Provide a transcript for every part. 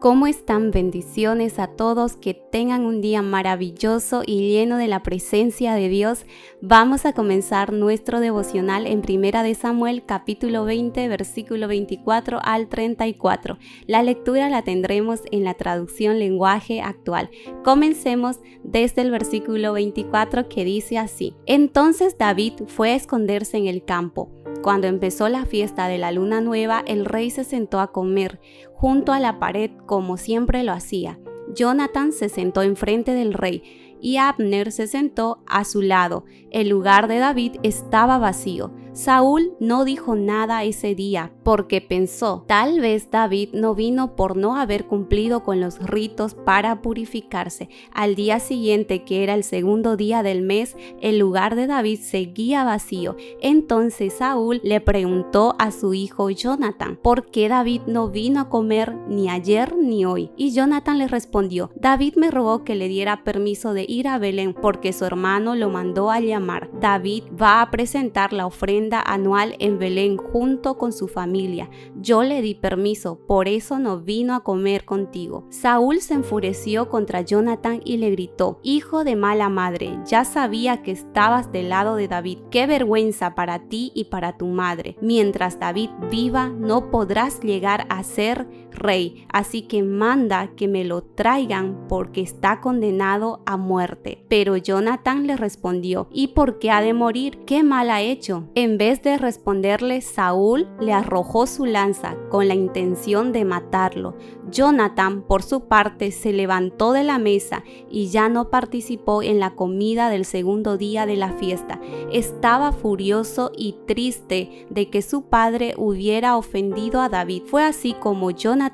¿Cómo están? Bendiciones a todos, que tengan un día maravilloso y lleno de la presencia de Dios. Vamos a comenzar nuestro devocional en 1 de Samuel, capítulo 20, versículo 24 al 34. La lectura la tendremos en la traducción lenguaje actual. Comencemos desde el versículo 24, que dice así: Entonces David fue a esconderse en el campo. Cuando empezó la fiesta de la luna nueva, el rey se sentó a comer junto a la pared como siempre lo hacía. Jonatán se sentó enfrente del rey y Abner se sentó a su lado. El lugar de David estaba vacío. Saúl no dijo nada ese día porque pensó, tal vez David no vino por no haber cumplido con los ritos para purificarse. Al día siguiente, que era el segundo día del mes, el lugar de David seguía vacío. Entonces Saúl le preguntó a su hijo Jonatán, ¿por qué David no vino a comer ni ayer ni hoy? Y Jonatán le respondió, David me rogó que le diera permiso de ir a Belén porque su hermano lo mandó a llamar. David va a presentar la ofrenda anual en Belén junto con su familia. Yo le di permiso, por eso no vino a comer contigo. Saúl se enfureció contra Jonatán y le gritó, hijo de mala madre, ya sabía que estabas del lado de David. Qué vergüenza para ti y para tu madre. Mientras David viva, no podrás llegar a ser rey, así que manda que me lo traigan porque está condenado a muerte. Pero Jonatán le respondió, ¿y por qué ha de morir? ¿Qué mal ha hecho? En vez de responderle, Saúl le arrojó su lanza con la intención de matarlo. Jonatán, por su parte, se levantó de la mesa y ya no participó en la comida del segundo día de la fiesta. Estaba furioso y triste de que su padre hubiera ofendido a David. Fue así como Jonatán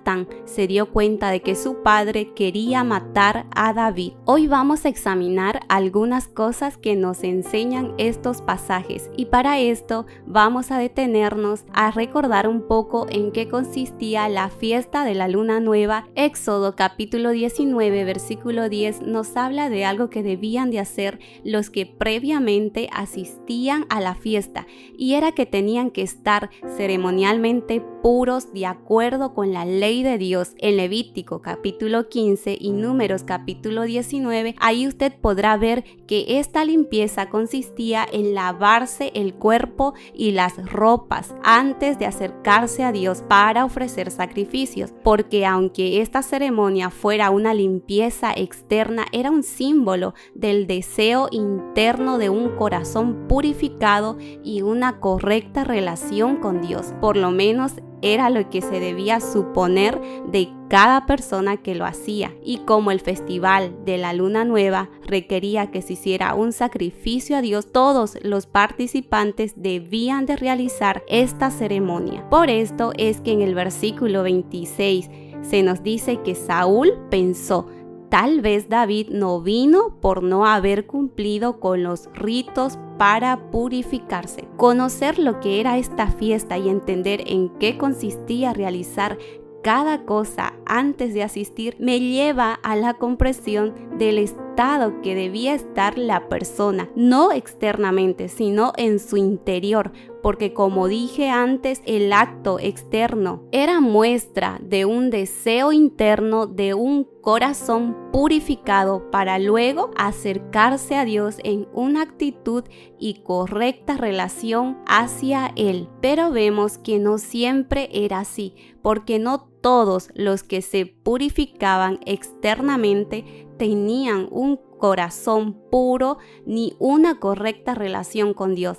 se dio cuenta de que su padre quería matar a David. Hoy vamos a examinar algunas cosas que nos enseñan estos pasajes, y para esto vamos a detenernos a recordar un poco en qué consistía la fiesta de la luna nueva. Éxodo capítulo 19 versículo 10 nos habla de algo que debían de hacer los que previamente asistían a la fiesta, y era que tenían que estar ceremonialmente puros de acuerdo con la ley de Dios. En Levítico capítulo 15 y Números capítulo 19, ahí usted podrá ver que esta limpieza consistía en lavarse el cuerpo y las ropas antes de acercarse a Dios para ofrecer sacrificios, porque aunque esta ceremonia fuera una limpieza externa, era un símbolo del deseo interno de un corazón purificado y una correcta relación con Dios. Por lo menos era lo que se debía suponer de cada persona que lo hacía. Y como el festival de la luna nueva requería que se hiciera un sacrificio a Dios, todos los participantes debían de realizar esta ceremonia. Por esto es que en el versículo 26 se nos dice que Saúl pensó, tal vez David no vino por no haber cumplido con los ritos para purificarse. Conocer lo que era esta fiesta y entender en qué consistía realizar cada cosa antes de asistir me lleva a la comprensión del estado que debía estar la persona, no externamente, sino en su interior, porque como dije antes, el acto externo era muestra de un deseo interno de un corazón purificado para luego acercarse a Dios en una actitud y correcta relación hacia Él. Pero vemos que no siempre era así, porque no todos los que se purificaban externamente tenían un corazón puro ni una correcta relación con Dios,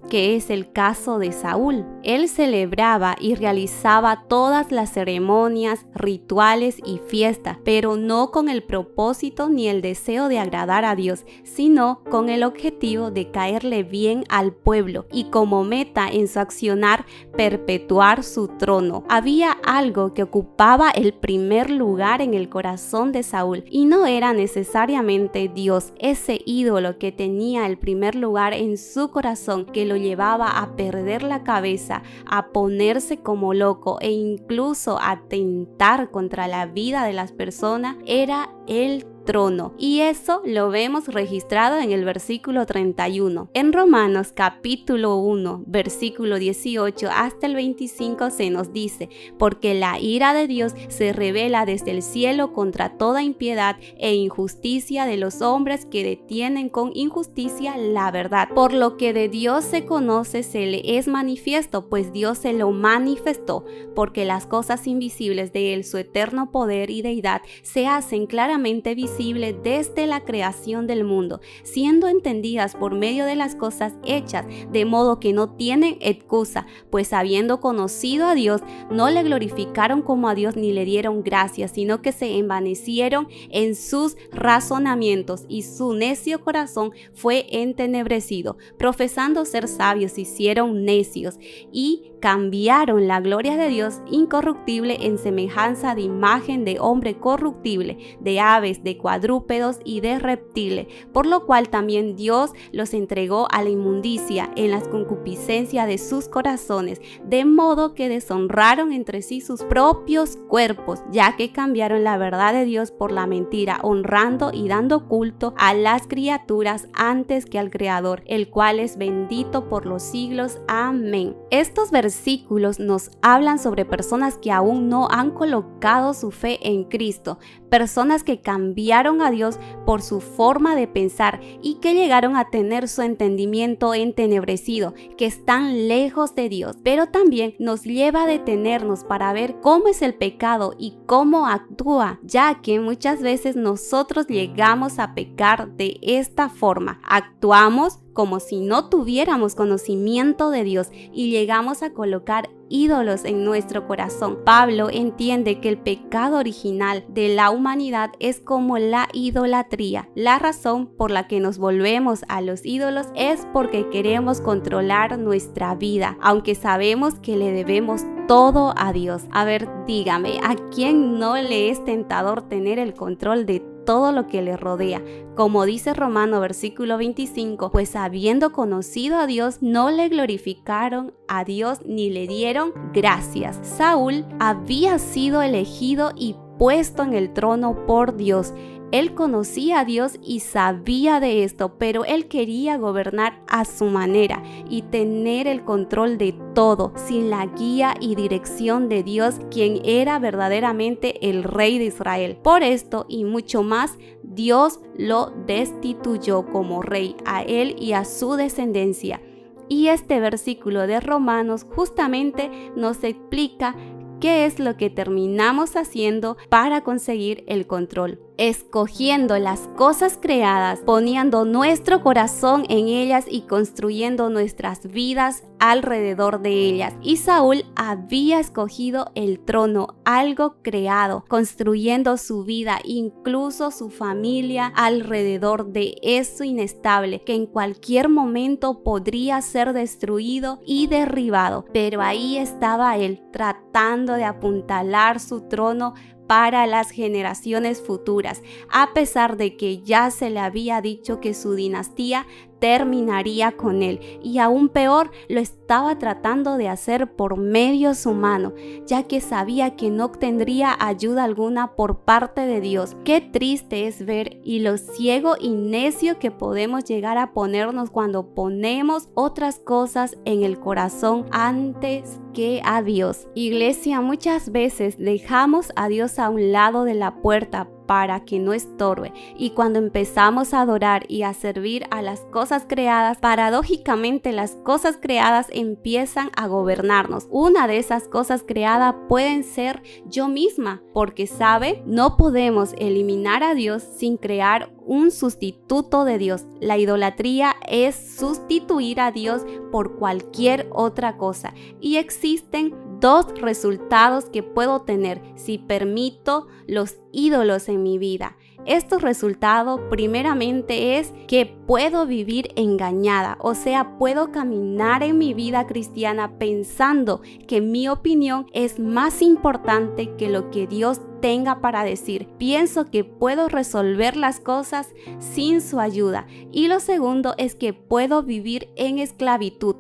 que es el caso de Saúl. Él celebraba y realizaba todas las ceremonias, rituales y fiestas, pero no con el propósito ni el deseo de agradar a Dios, sino con el objetivo de caerle bien al pueblo y como meta en su accionar perpetuar su trono. Había algo que ocupaba el primer lugar en el corazón de Saúl y no era necesariamente Dios, ese ídolo que tenía el primer lugar en su corazón, que lo llevaba a perder la cabeza, a ponerse como loco e incluso a atentar contra la vida de las personas, era el trono. Y eso lo vemos registrado en el versículo 31. En Romanos capítulo 1, versículo 18 hasta el 25 se nos dice: porque la ira de Dios se revela desde el cielo contra toda impiedad e injusticia de los hombres que detienen con injusticia la verdad. Por lo que de Dios se conoce, se le es manifiesto, pues Dios se lo manifestó, porque las cosas invisibles de él, su eterno poder y deidad, se hacen claramente visibles desde la creación del mundo, siendo entendidas por medio de las cosas hechas, de modo que no tienen excusa, pues habiendo conocido a Dios, no le glorificaron como a Dios ni le dieron gracias, sino que se envanecieron en sus razonamientos, y su necio corazón fue entenebrecido. Profesando ser sabios, se hicieron necios y cambiaron la gloria de Dios incorruptible en semejanza de imagen de hombre corruptible, de aves, de cuadrúpedos y de reptiles, por lo cual también Dios los entregó a la inmundicia en las concupiscencias de sus corazones, de modo que deshonraron entre sí sus propios cuerpos, ya que cambiaron la verdad de Dios por la mentira, honrando y dando culto a las criaturas antes que al Creador, el cual es bendito por los siglos. Amén. Estos versículos nos hablan sobre personas que aún no han colocado su fe en Cristo, personas que cambiaron a Dios por su forma de pensar y que llegaron a tener su entendimiento entenebrecido, que están lejos de Dios. Pero también nos lleva a detenernos para ver cómo es el pecado y cómo actúa, ya que muchas veces nosotros llegamos a pecar de esta forma. Actuamos como si no tuviéramos conocimiento de Dios y llegamos a colocar ídolos en nuestro corazón. Pablo entiende que el pecado original de la humanidad es como la idolatría. La razón por la que nos volvemos a los ídolos es porque queremos controlar nuestra vida, aunque sabemos que le debemos todo a Dios. A ver, dígame, ¿a quién no le es tentador tener el control de todo lo que le rodea? Como dice Romano versículo 25, pues habiendo conocido a Dios, no le glorificaron a Dios ni le dieron gracias. Saúl había sido elegido y puesto en el trono por Dios. Él conocía a Dios y sabía de esto, pero él quería gobernar a su manera y tener el control de todo, sin la guía y dirección de Dios, quien era verdaderamente el Rey de Israel. Por esto y mucho más, Dios lo destituyó como rey a él y a su descendencia. Y este versículo de Romanos justamente nos explica qué es lo que terminamos haciendo para conseguir el control. Escogiendo las cosas creadas, poniendo nuestro corazón en ellas y construyendo nuestras vidas alrededor de ellas. Y Saúl había escogido el trono, algo creado, construyendo su vida, incluso su familia, alrededor de eso inestable, que en cualquier momento podría ser destruido y derribado. Pero ahí estaba él, tratando de apuntalar su trono para las generaciones futuras, a pesar de que ya se le había dicho que su dinastía terminaría con él, y aún peor, lo estaba tratando de hacer por medios humanos, ya que sabía que no obtendría ayuda alguna por parte de Dios. Qué triste es ver y lo ciego y necio que podemos llegar a ponernos cuando ponemos otras cosas en el corazón antes que a Dios. Iglesia, muchas veces dejamos a Dios a un lado de la puerta para que no estorbe, y cuando empezamos a adorar y a servir a las cosas creadas, paradójicamente las cosas creadas empiezan a gobernarnos. Una de esas cosas creadas pueden ser yo misma, porque sabe, no podemos eliminar a Dios sin crear un sustituto de Dios. La idolatría es sustituir a Dios por cualquier otra cosa, y existen dos resultados que puedo tener si permito los ídolos en mi vida. Estos resultados primeramente es que puedo vivir engañada, o sea, puedo caminar en mi vida cristiana pensando que mi opinión es más importante que lo que Dios tenga para decir. Pienso que puedo resolver las cosas sin su ayuda. Y lo segundo es que puedo vivir en esclavitud.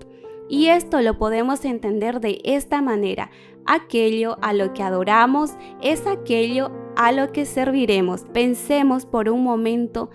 Y esto lo podemos entender de esta manera: aquello a lo que adoramos es aquello a lo que serviremos. Pensemos por un momento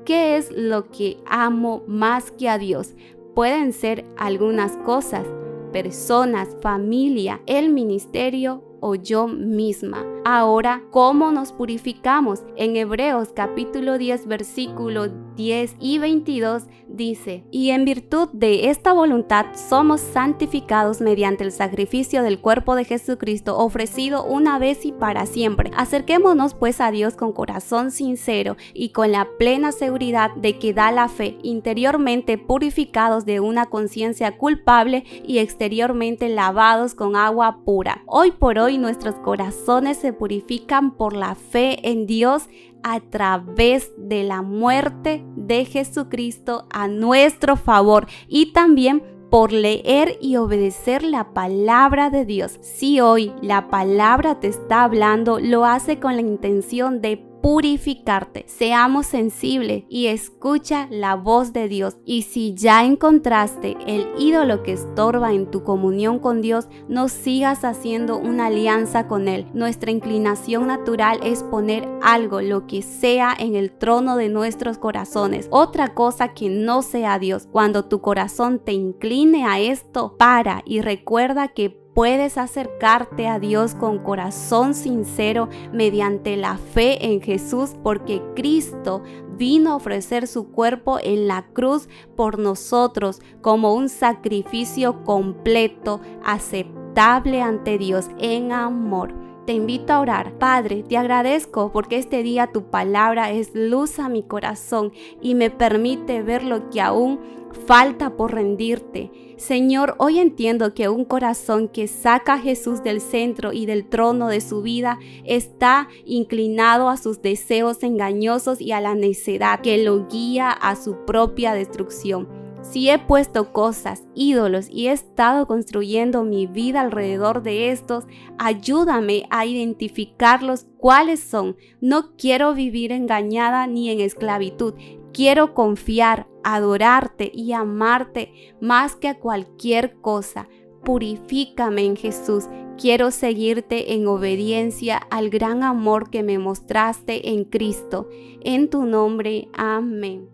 qué es lo que amo más que a Dios. Pueden ser algunas cosas, personas, familia, el ministerio o yo misma. Ahora, ¿cómo nos purificamos? En Hebreos capítulo 10, versículos 10 y 22 dice: y en virtud de esta voluntad somos santificados mediante el sacrificio del cuerpo de Jesucristo ofrecido una vez y para siempre. Acerquémonos pues a Dios con corazón sincero y con la plena seguridad de que da la fe, interiormente purificados de una conciencia culpable y exteriormente lavados con agua pura. Hoy por hoy nuestros corazones se purifican por la fe en Dios a través de la muerte de Jesucristo a nuestro favor y también por leer y obedecer la palabra de Dios. Si hoy la palabra te está hablando, lo hace con la intención de purificarte. Seamos sensibles y escucha la voz de Dios. Y si ya encontraste el ídolo que estorba en tu comunión con Dios, no sigas haciendo una alianza con Él. Nuestra inclinación natural es poner algo, lo que sea, en el trono de nuestros corazones. Otra cosa que no sea Dios. Cuando tu corazón te incline a esto, para y recuerda que puedes acercarte a Dios con corazón sincero mediante la fe en Jesús, porque Cristo vino a ofrecer su cuerpo en la cruz por nosotros como un sacrificio completo, aceptable ante Dios en amor. Te invito a orar. Padre, te agradezco porque este día tu palabra es luz a mi corazón y me permite ver lo que aún falta por rendirte. Señor, hoy entiendo que un corazón que saca a Jesús del centro y del trono de su vida está inclinado a sus deseos engañosos y a la necedad que lo guía a su propia destrucción. Si he puesto cosas, ídolos y he estado construyendo mi vida alrededor de estos, ayúdame a identificarlos cuáles son. No quiero vivir engañada ni en esclavitud. Quiero confiar, adorarte y amarte más que a cualquier cosa. Purifícame en Jesús. Quiero seguirte en obediencia al gran amor que me mostraste en Cristo. En tu nombre, amén.